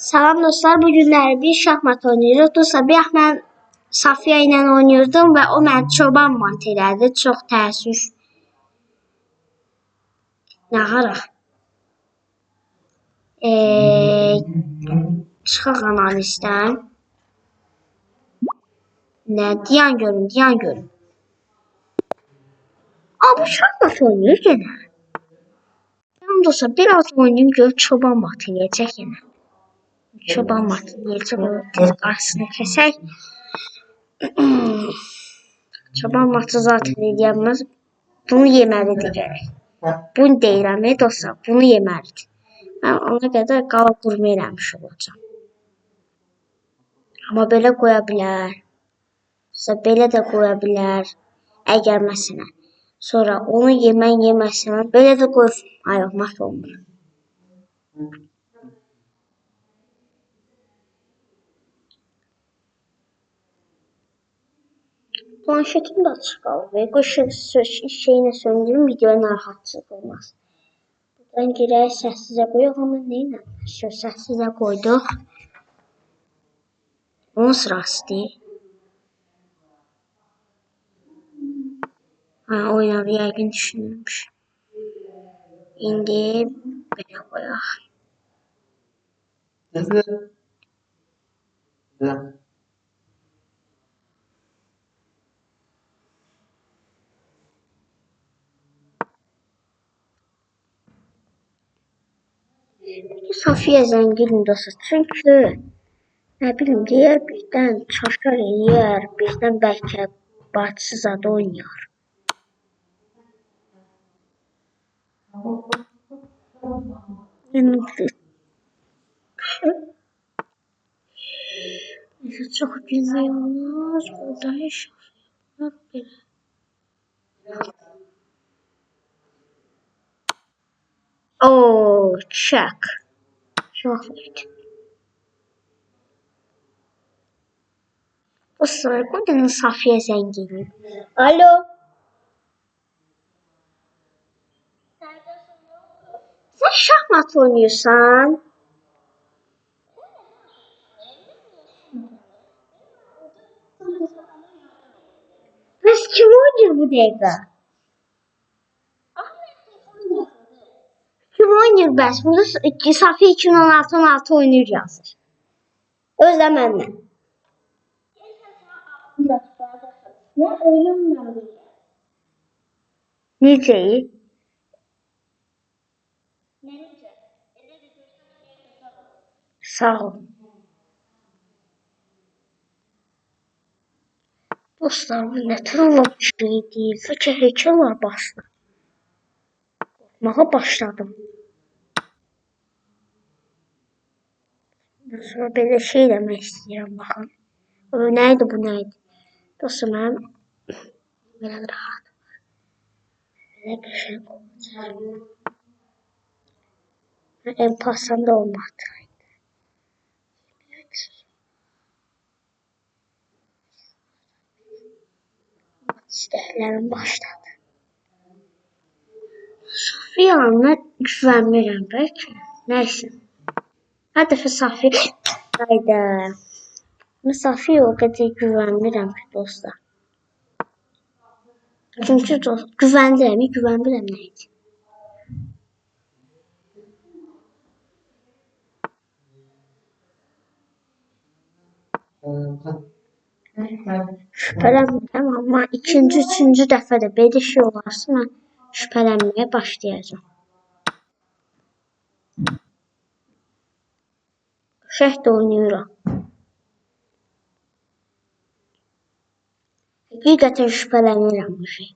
Salam dostlar, bugünləri bir şahmat oynayırıq. Dostlar, bir mən Safiyə ilə oynayırdım və o məni çoban mat elədi. Çox təəssüf. Nə qaraq? Çıxaq analizdən. Nə? Diyan görün. Bu şahmat oynayır yenə. Tamam dostlar, biraz oynayayım gör çoban mat eləyəcək yenə. Çoban mat eləyəcək, o qarşısını kəsək. Çoban matı zaten eləyəməz. Bunu yeməlidir gərək. Bunu deyirəm dostlar, bunu yeməlidir. Mən ona qədər qala qurma eləmiş olacağam. Amma belə qoya bilər. Belə də qoya bilər. Əgər məsələn, sonra onu yeməsinə belə də qoyub ayırmaq olmur. Planşetim də açıq qalıb. Şeyinə söndürüm, videoya narahatçılıq olmaz. Buradan girək, səssizə qoyaq, amma neylə? Səssizə qoyduq. Onun sırasıdır. Oynadı, yəqin düşünülmüş. İndi belə qoyaq. Safiyə zəngilim dostlar. Çünki nə bilim deyər, birdən çaşqar eləyər, birdən bəlkə bacısı zad oynayar. Çox güzel olmaz. Burada heç belə. Çak. Çox verdi. Dostlar, bu da Safiyə zəngilim. Alo. Sən şahmat oynayırsan? Bəs kim oynayır bu dəqiqə? Kim oynayır bəs? Burada Safiyə 2016 oynayır yazır. Özlə mənlə. Nə oynamıram? Necə? Sağ ol. Dostlar, bu nə tırılıq şey deyil. Fəkə heykəl var başda. Qorxmağa başladım. Sonra belə şey demək istəyirəm, baxın. Nə idi bu, nə idi? Dostlar, mənim belə rahat var. Belə qəşəng olacaq. En pasanda olmadı. İstəklərim başladı. Safiyana güvənmirəm bəlkə. Nəysə. Hər dəfə Safiyə qayda. Safiyə o qədər güvənmirəm ki, dostlar. Çünki güvəndirəm nə idi? Şübhələnmirəm, amma üçüncü dəfə də belə şey olarsa, mən şübhələnməyə başlayacağım. Şəhd də oynayıram. Həqiqətən şübhələnirəm bu şey.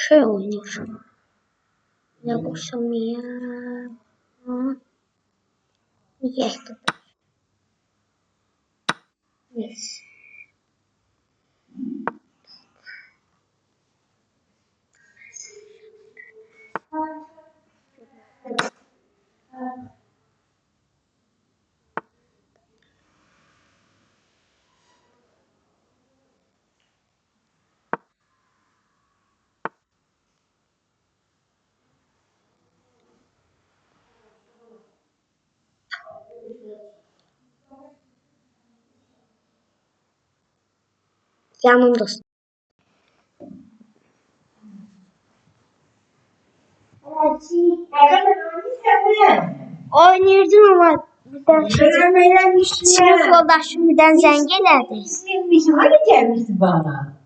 Şey oynayıram. Nə qoşum ya? Yəhdi. Yes. Canım dostum. Oynayırdım ama birden sınıf yoldaşım birden zəng elədi. Hani gelmişti bana?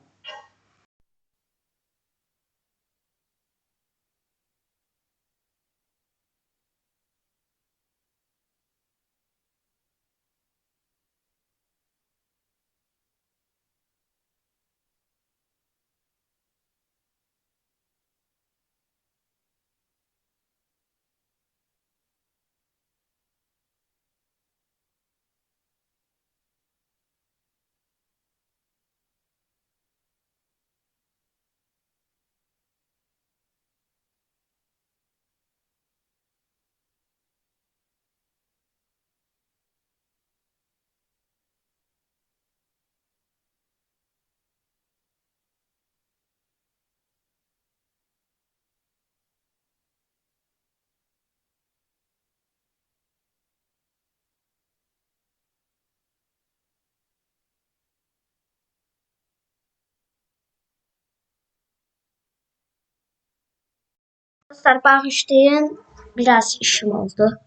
Dostlar bağışlayın. Biraz işim oldu.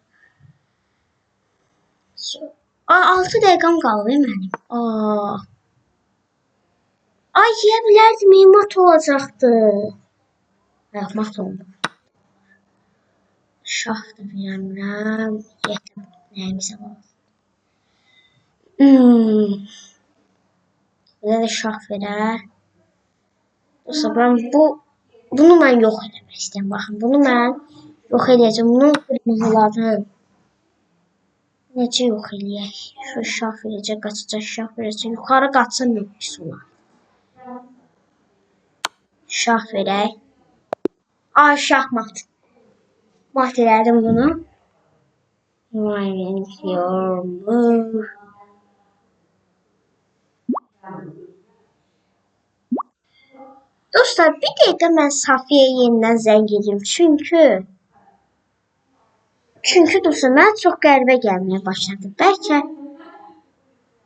6 dəqiqəm qaldı mənim. Ay yeyə bilərdim, mat olacaqdı. Mat oldu. Şah da bilmirəm. Yetim nəyimsə var. Burada da şah verər. Dostlar ben bunu mən yox eləmək istəyirəm. Baxın, bunu mən yox eləyəcəm. Bunun qırmızılarını necə yox eləyək? Şu şah verəcək, qaçacaq, şah verəcək. Yuxarı qaçsın yox pis olar. Şah verək. Ay şahmat. Mat elədim bunu. Vay yormuş. Dostlar bir dəqiqə mən Safiyə yenidən zəng edim. Çünki dostlar mənə çox qəribə gəlməyə başladı. Bəlkə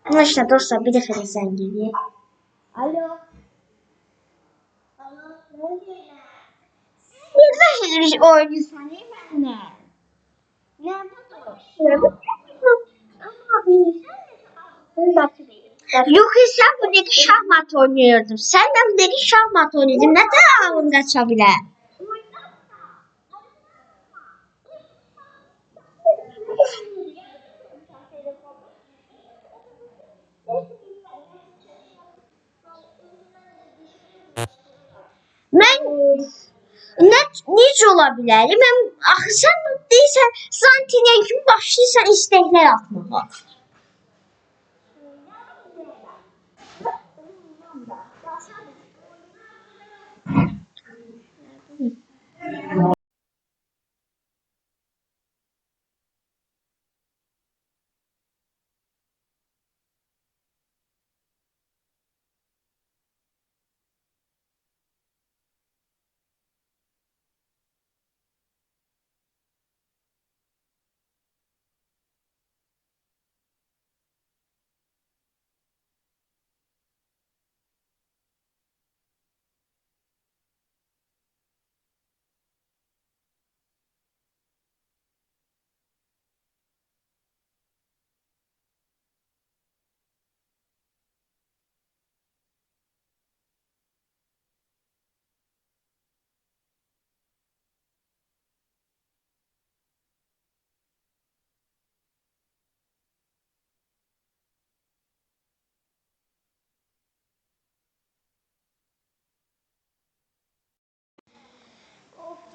Arkadaşlar dostlar bir dəfə də zəng edeyim. Alo. Niyə oynuyorsan benimle? Ne budur? Yok sen buradaki şahmat oynuyordun. Sen de buradaki şahmat oynuyordun. Neden ağın kaçabilir? Ben necə ola bilər? Axı sən deyirsən, Santiniya kimi başlayırsan istəklər atmağa.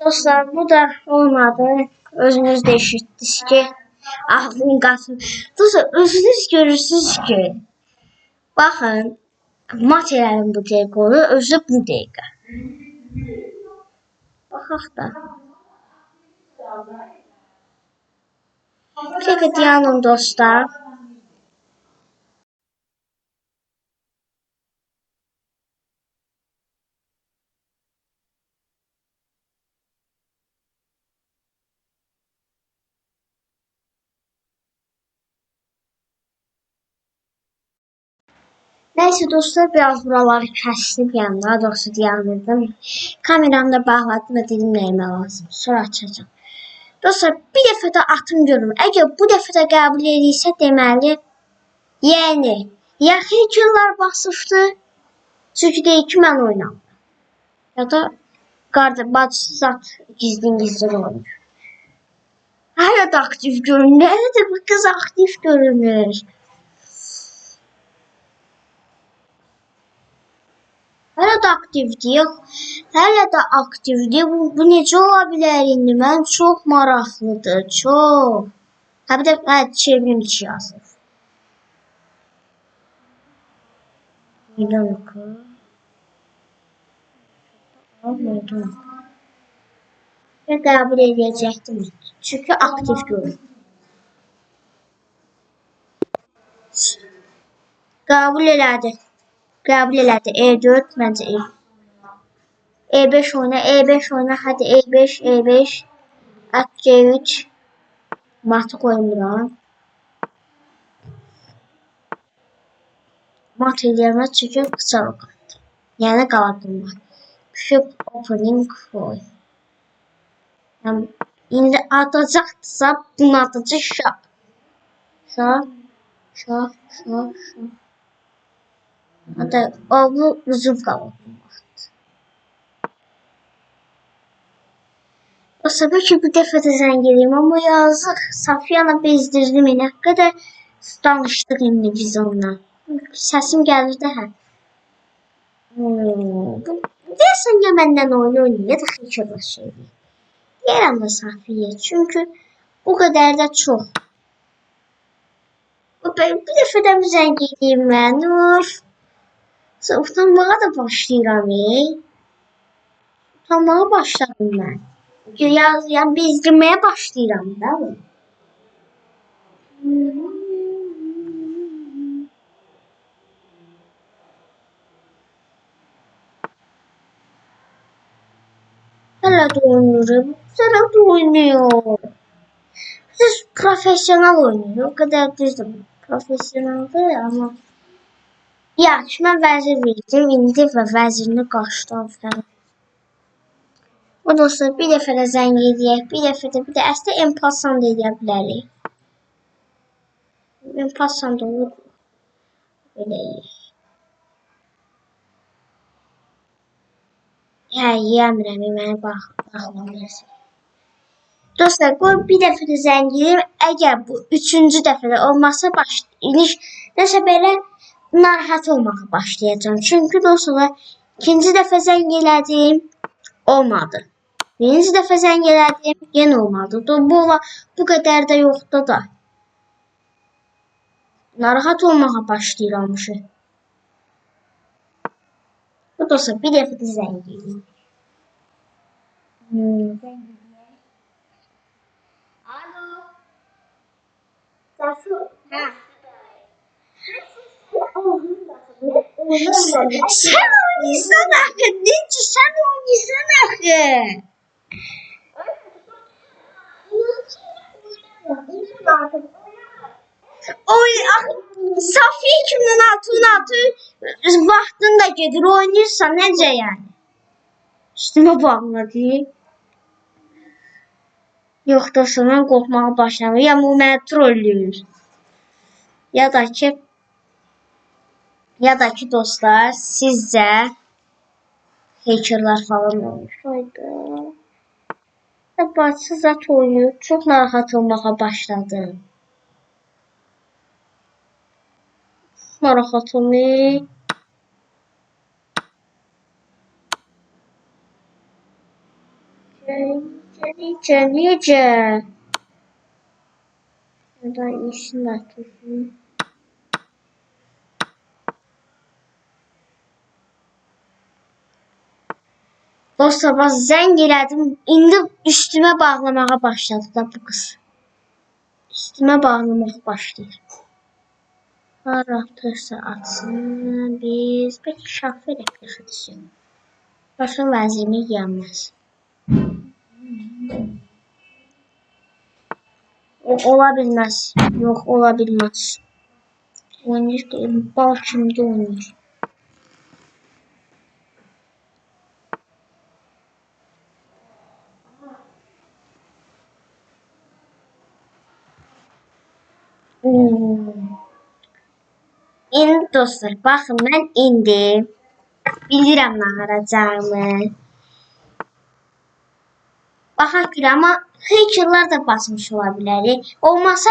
Dostlar bu da olmadı. Özünüz de eşittiniz ki aklım qalsın. Dostlar özünüz görürsünüz ki baxın mat elədim bu dəqiqə özü bu dəqiqə. Baxaq da. Dəqiqə dayanın dostlar. Neyse dostlar, biraz buraları kəsdim, yəni daha doğrusu diyandırdım. Kameramı da bağladım və dedim nəyimə lazım. Sonra açacağım. Dostlar, bir dəfə də atım görüm. Əgər bu dəfə də qəbul edirsə, deməli, yəni, ya hackerlar basıbdı, çünki deyir ki, mən oynam. Ya da bacısı zat gizlin oynuyor. Hələ də aktiv görünür. Hələ də bu qız aktiv görünür. Hələ də aktivdir. Hələ də aktivdir. Bu necə ola bilər indi? Mən çox maraqlıdır. Çox. Ha bir də çevrim içi yazır. Meydan oku. Meydan oku. Və qəbul edəcəkdim. Çünki aktiv görünür. Qəbul elədi. Qəbul elədi. E4 məncə E. E5 oyna, E5 oyna. Hadi E5, E5. At C3. Matı qoymuram. Mat eləyəməz çünki qıçar o qaldı. Yəni qaladım var. Ship opening boy. Yəni, indi atacaqdırsa bunu atacaq şap. Şap. Hatta o bu uzun qaladım vaxt. O sabah ki bir dəfə də zəng edeyim, amma yazıq Safiyana bezdirdim nə qədər danışdıq indi biz onunla. Səsim gəlir də hə. Deyəsən ya məndən oyun oynayır ya da xeçirlə şeydir. Deyərəm də Safiyə, çünki bu qədər də çox. Bir dəfə də zəng edeyim mən, utanmağa da başlayıram. Utanmağa başladım mən. Yəni bezdirməyə başlayıram da. Hələ də oynuyorum. Hələ də oynuyor. Siz profesyonel oynuyor. O kadar düzdür. Profesyoneldir amma. Yaxşı, mən vəzir verdim. İndi və vəzirini qaçdım falan. O dostlar, bir dəfə də zəng edək. Bir də əslində en-passant da edə bilərik. En-passant olur. Beləyik. Yiyəmirəm, məni baxmamışsın. Dostlar, qoy bir dəfə də zəng edeyim. Əgər bu üçüncü dəfə də olmazsa nəsə belə narahat olmağa başlayacağım. Çünki dostlar, ikinci dəfə zəng elədim, olmadı. Birinci dəfə zəng elədim, yenə olmadı. Bu qədər də yoxdur da. Narahat olmağa başlayıram. Bu dostlar, bir dəfə də zəng edeyim. Alo. Safu. Hə. Sen oynaysan axı. Necə sen oynaysan axı? Safiyə 2016 vaxtın da gedir. Oynayırsan necə yəni? Üstümə bağladı. Yox dostlar, mən qorxmağa başladım. Ya bu məni trollüyor. Ya da ki dostlar, sizcə hackerlar falan olmuş. Hayda. Bacısı zat oynuyor. Çox narahat olmağa başladım. Narahat olmayı. Necə? Buradan işin atılsın. Dostlar, bax zəng elədim. İndi üstümə bağlamağa başladı da bu qız. Üstümə bağlamağa başlayır. Haratırsa atsın. Biz peki şaf verək yaxşı. Başın vəzirimi yiyəməz. Ola bilməz. Yox, ola bilməz. Oynayır. Bal kimdə oynayır? İndi dostlar, baxın mən indi bilirəm nə arayacağımı. Baxaq görə, amma hackerlar da basmış ola bilər. Olmasa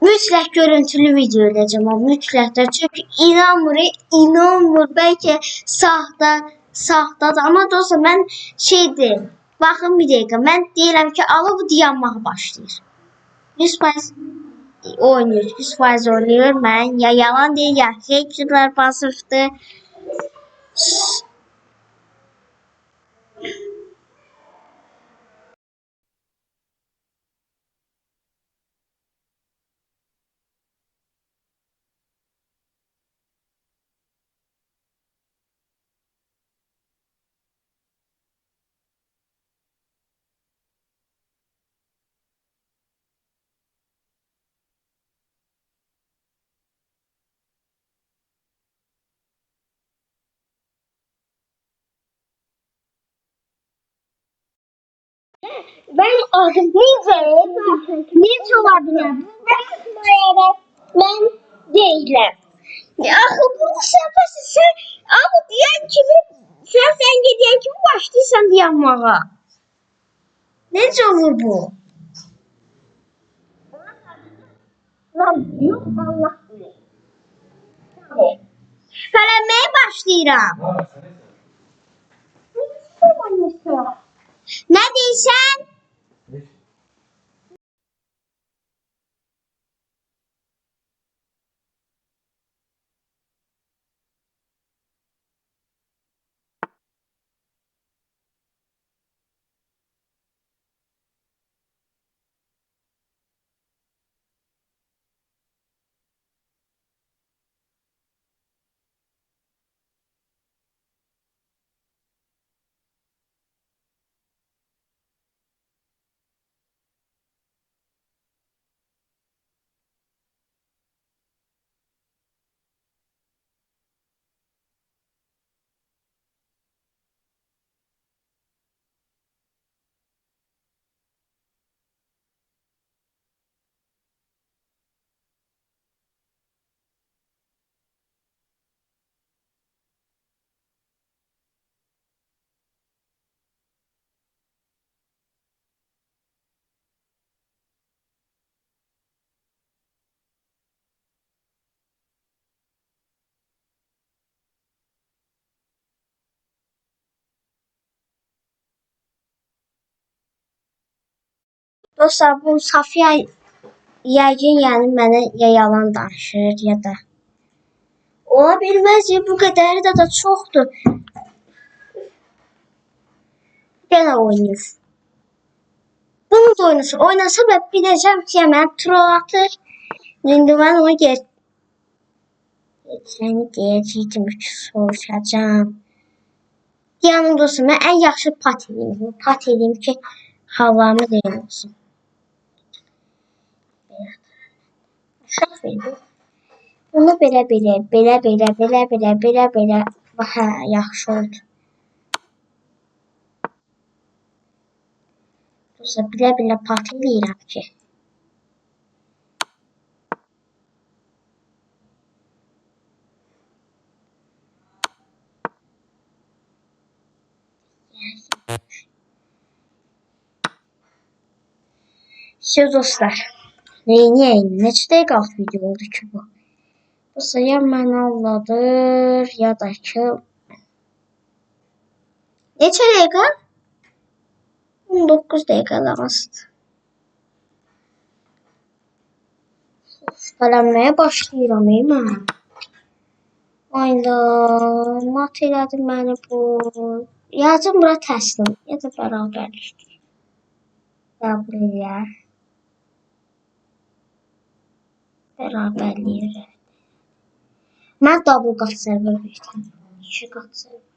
mütləq görüntülü video edəcəm o mütləq də. Çünki inanmır, bəlkə saxtadır. Amma dostlar mən şeydir. Baxın bir dəqiqə. Mən deyirəm ki, alıb dayanmağa başlayır. 100% oynayır. 100% oynayır. Mən ya yalan deyil, ya hackerlar basıbdı. Benim adım Necə ola bilər? Mən deyiləm. Axı bu səfəsi sən abi deyən kimi sən deyən kimi başlayırsan dayanmağa. Necə olur bu? Lan yox Allah bilir. Şübhələnməyə başlayıram. Nə deyirsən? Dostlar bu Safiyə yəqin yəni mənə ya yalan danışır ya da ola bilməz ya bu qədəri də çoxdur. Yenə oynayır. Bunu da oynasa ben biləcəm ki mən troll atır. İndi mən onu səni deyəcəydim ki soruşacağım. Yanım dostum mən ən yaxşı pat edeyim. Pat edeyim ki havamı deyim olsun. Şah verir. Bunu belə. Hə, yaxşı oldu. Dostlar bilə pat eləyirəm ki. Söz dostlar. Neyniyəyim? Neçə dəqiqəlik video oldu ki bu? Dostlar ya mən Allahdır ya da ki neçə dəqiqə? 19 dəqiqə lazımdır. Şübhələnməyə başlayıram mən. Ayda mat elədi məni bu. Yazım bura təslim ya da bərabərlikdir. Qəbul eləyər. Bərabərliyi. Mən double qat server verdim. 2 qat server.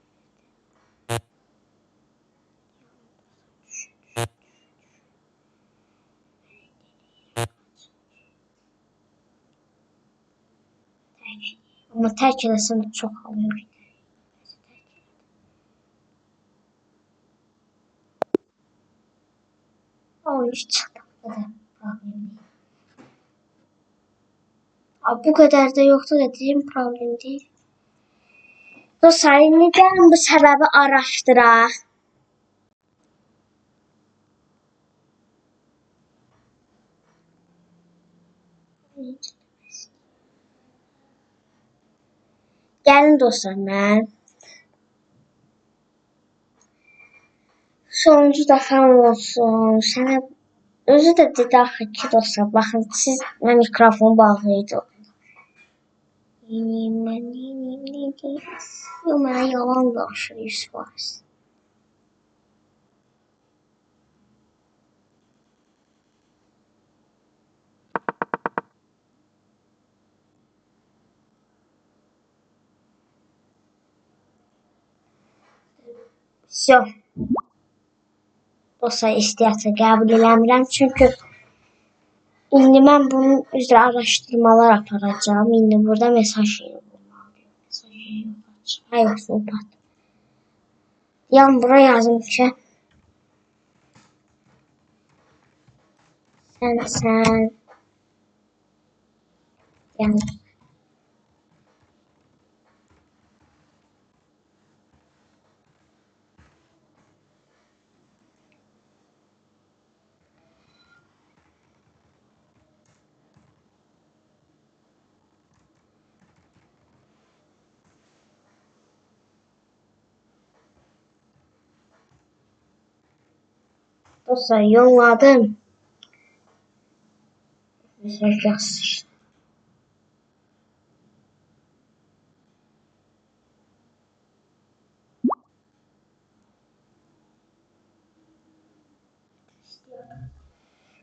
Amma tərk eləsəm də çox alır. O iş çıxdı. Bu kadar problem değil. Abi, bu kadar da yoktu dediğim problem değil. Dostlar, indi gəlin bu səbəbi araşdıraq. Gəlin dostlar, mən sonuncu dəfəm olsun. Sənə özü də dedi axı ki, dostlar, baxın, siz mən mikrofonu bağlıydı. Yox, mənə yalan danışır 100%. Всё. Dostlar, istəyatı qəbul eləmirəm. Çünki indi mən bunun üzrə araşdırmalar aparacağım. İndi burada mesaj yeri bulmalıyım. Mesaj yeri yox. Hayır, yoxsa o pat. Yan bura yazım ki sən yəni dostlar yolladım. Mesaj yazsın.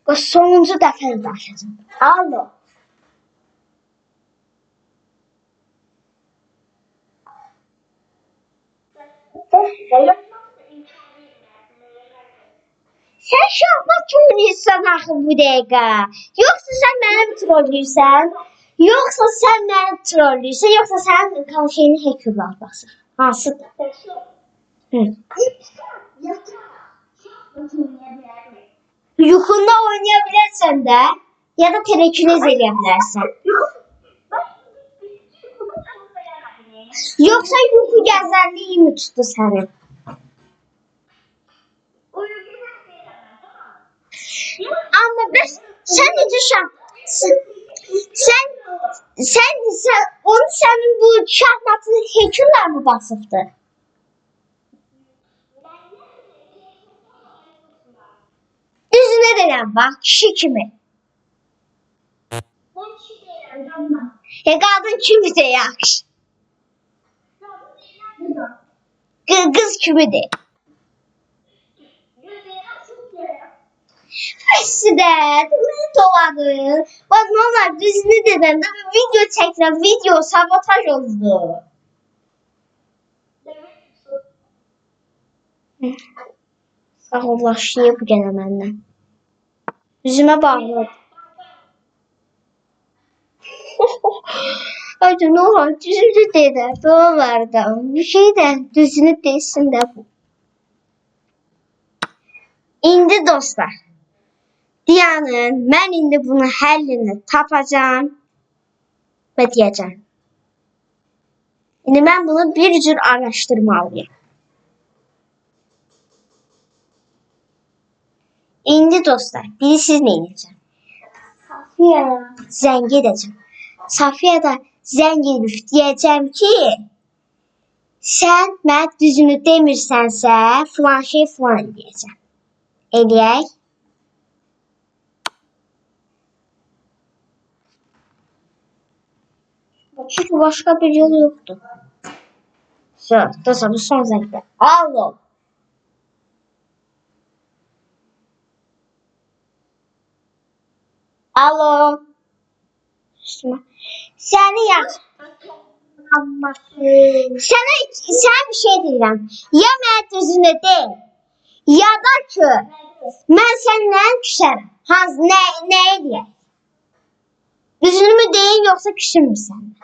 Bu sonuncu dəfə danışacağım. Alo. Sen şahmat oynayırsan axı bu dəqiqə. Yoxsa sən mənim trolləyirsən? Yoxsa sən mənim trolləyirsən? Yoxsa sənin konfiyini hackerlar basır? Hansıdır? Hı. Yuxunda oynaya bilərsən də, ya da telekinez eləyə bilərsən. Yoxsa yuxu gəzərliyi mi tutdu səni? Amma bəs sən necə onu sənin bu şahmatını hackerlar mı basıbdı? Düzünə deyirəm, bax, kişi kimi. Qadın kimi də yaxşı. Qız kimi də. Bəsdə, məni doladın. Bax, nə olar, düzünü deyirəm, video çəkirəm, video sabotaj oldu. Sağ ol, başlayıb bu gənə məndən. Üzümə bağlı. Haydi nə olar, düzünü deyirəm, nə olar da. Bir şey də düzünü deyilsin də bu. İndi dostlar, dayanın, mən indi bunun həllini tapacağım və deyəcəm. İndi mən bunu bir cür araşdırmalıyım. İndi dostlar, bilirsiniz nə edəcəm? Safiyə zəng edəcəm. Safiyə da zəng edib deyəcəm ki, sən mənə düzünü demirsənsə, filan şey filan edəcəm. Eləyək. Çünki başqa bir yol yoxdur. Dostlar, bu son zəngdə. Alo. Alo. Səni yaxşı. Sənə bir şey deyirəm. Ya mənə düzünü de, ya da ki, mən səndən küsərəm. Nə edəyək? Düzünü mü deyin, yoxsa küsür mü səndən?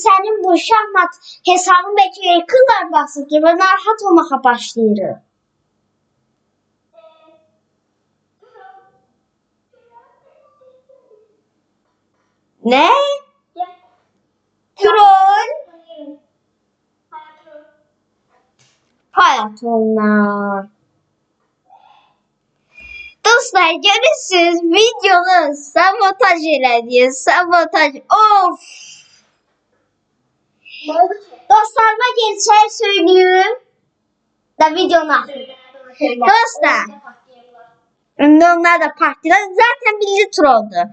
sənin bu şahmat hesabın belki yakınlar basıb ki, və narahat olmağa başlayırıq. Ne? Troll. Hayatımlar. Dostlar görürsünüz videonu sabotaj elədi. Sabotaj. Of. Dostlarıma gerçeği söyleyeyim. Da videonu. Dostlar. Onlar da partiyada zaten birinci trolldu.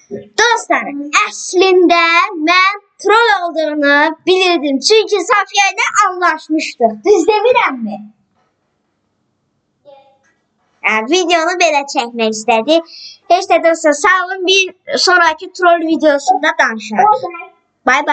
Dostlar əslində mən troll olduğunu bilirdim. Çünkü Safiye ile anlaşmıştık. Düz demirəmmi? Yani videonu belə çəkmək istədi. Heç də dostlar sağ olun, bir sonraki troll videosunda danışarız. Bye bye.